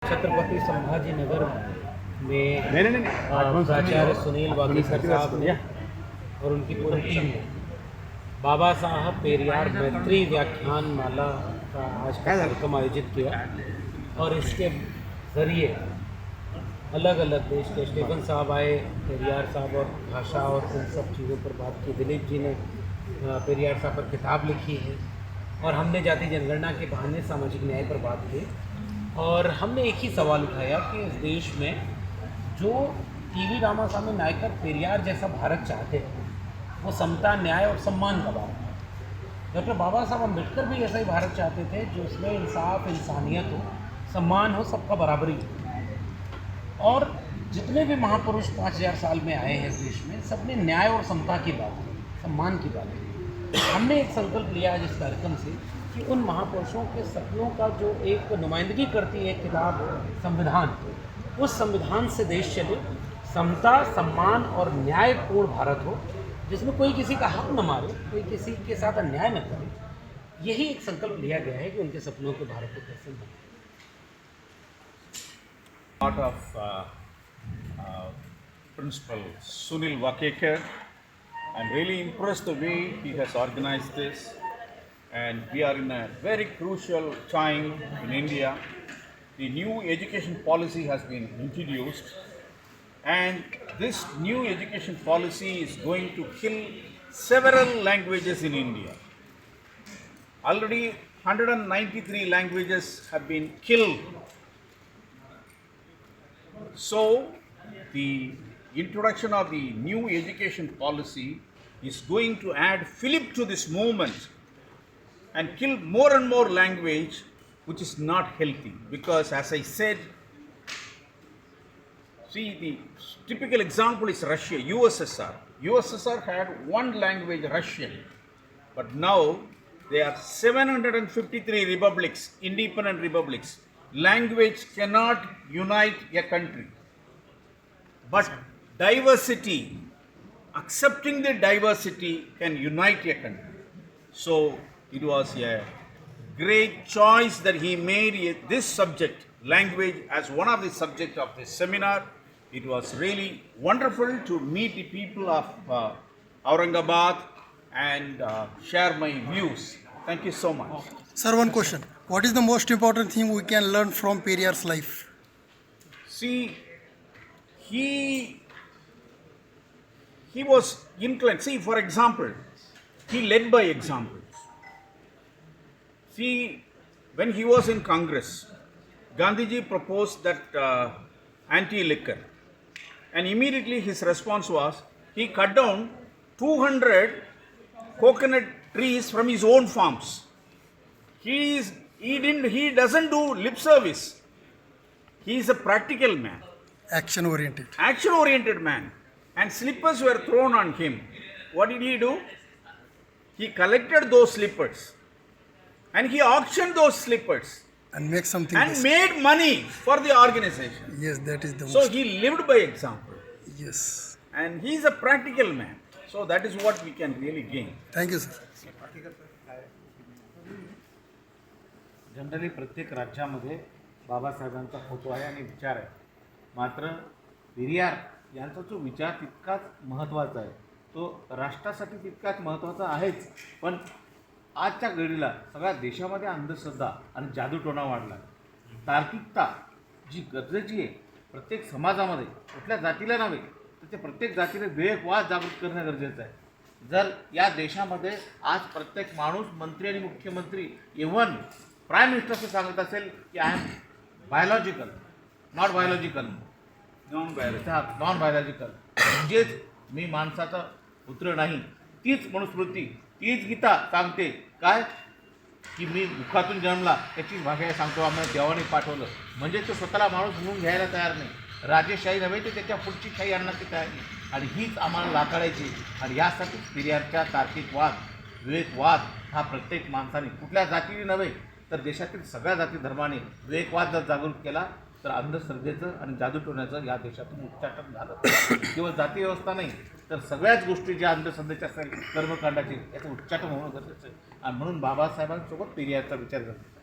छत्रपति संभाजी नगर में नहीं प्राचार्य सुनील वाकेकर साहब ने और उनकी पूरी टीम ने बाबा साहब पेरियार मैत्री व्याख्यान माला का आज का कार्यक्रम आयोजित किया और इसके ज़रिए अलग अलग देश के स्टीफन साहब आए, पेरियार साहब और भाषा और इन सब चीज़ों पर बात की। दिलीप जी ने पेरियार साहब पर किताब लिखी है और हमने जाति जनगणना के बहाने सामाजिक न्याय पर बात की और हमने एक ही सवाल उठाया कि इस देश में जो टीवी रामास्वामी नायकर पेरियार जैसा भारत चाहते हैं वो समता, न्याय और सम्मान का भारत है। डॉक्टर बाबा साहब अम्बेडकर भी ऐसा ही भारत चाहते थे जो उसमें इंसाफ, इंसानियत हो, सम्मान हो, सबका बराबरी हो। और जितने भी महापुरुष 5000 साल में आए हैं इस देश में, सबने न्याय और समता की बात की, सम्मान की बात की। हमने एक संकल्प लिया है इस कार्यक्रम से कि उन महापुरुषों के सपनों का जो एक नुमाइंदगी करती है किताब संविधान, उस संविधान से देश चले, समता, सम्मान और न्यायपूर्ण भारत हो, जिसमें कोई किसी का हक न मारे, कोई किसी के साथ अन्याय न करे। यही एक संकल्प लिया गया है कि उनके सपनों के भारत को कैसे बनाए। Part of Principal Sunil Vakekar. I'm really impressed the way he has organized this, and we are in a very crucial time in India. The new education policy has been introduced, and this new education policy is going to kill several languages in India. Already 193 languages have been killed. So, the introduction of the new education policy is going to add fillip to this movement and kill more and more language, which is not healthy. Because as I said, see, the typical example is Russia, USSR. USSR had one language, Russian, but now there are 753 republics, independent republics. Language cannot unite a country, but diversity, accepting the diversity can unite a country. So it was a great choice that he made this subject, language, as one of the subjects of this seminar. It was really wonderful to meet the people of Aurangabad and share my views. Thank you so much. Sir, one question. What is the most important thing we can learn from Periyar's life? See, he was inclined. See, for example, he led by examples. See, when he was in Congress, Gandhiji proposed that anti-liquor, and immediately his response was he cut down 200 coconut trees from his own farms. He doesn't do lip service. He is a practical man. Action oriented. Action oriented man. And slippers were thrown on him. What did he do? He collected those slippers and he auctioned those slippers And make something. and made money for the organization. Yes, that is the So most. he lived by example. Yes. And he is a practical man. So that is what we can really gain. Thank you, sir. Generally प्रत्येक राज्यामध्ये बाबासाहेबांचा photo आहे आणि विचार आहे, मात्र पेरियार यांचा जो विचार तितकाच महत्त्वाचा आहे, तो राष्ट्रासाठी तितकाच महत्त्वाचा आहेच. पण आजच्या घडीला सगळ्या देशामध्ये अंधश्रद्धा आणि जादूटोणा वाढला आहे. तार्किकता जी गरजेची आहे प्रत्येक समाजामध्ये, कुठल्या जातीला नव्हे तर ते प्रत्येक जातीला विवेकवाद जागृत करणं गरजेचं आहे. जर या देशामध्ये आज प्रत्येक माणूस, मंत्री आणि मुख्यमंत्री, इव्हन प्राईम मिनिस्टर सांगत असेल की I am biological, not biological, non biology. Non biological, म्हणजेच मी माणसाचा पुत्र नाही, तीच मनुस्मृती, तीच गीता सांगते काय की मी मुखातून जन्मला, त्याचीच भाषा सांगतो आम्हाला देवाने पाठवलं. म्हणजे तो स्वतःला माणूस म्हणून घ्यायला तयार नाही, राजेशाही नव्हे तर त्याच्या पुढची शाही आणण्याची तयारी, आणि हीच आम्हाला लाताळायची. आणि यासाठीच पेरियारच्या तार्किकवाद, विवेकवाद हा प्रत्येक माणसाने, कुठल्या जातीने नव्हे तर देशातील सगळ्या जाती धर्माने विवेकवाद जर जागृत केला तर अंधश्रद्धेचं आणि जादूटोण्याचं या देशातून उच्चाटन झालं. केवळ जाती व्यवस्था नाही तर सगळ्याच गोष्टी ज्या अंधश्रद्धेच्या कर्मकांडाचे याचं उच्चाटन होणं गरजेचं आहे. आणि म्हणून बाबासाहेबांसोबत पेरियारचा विचार करतो.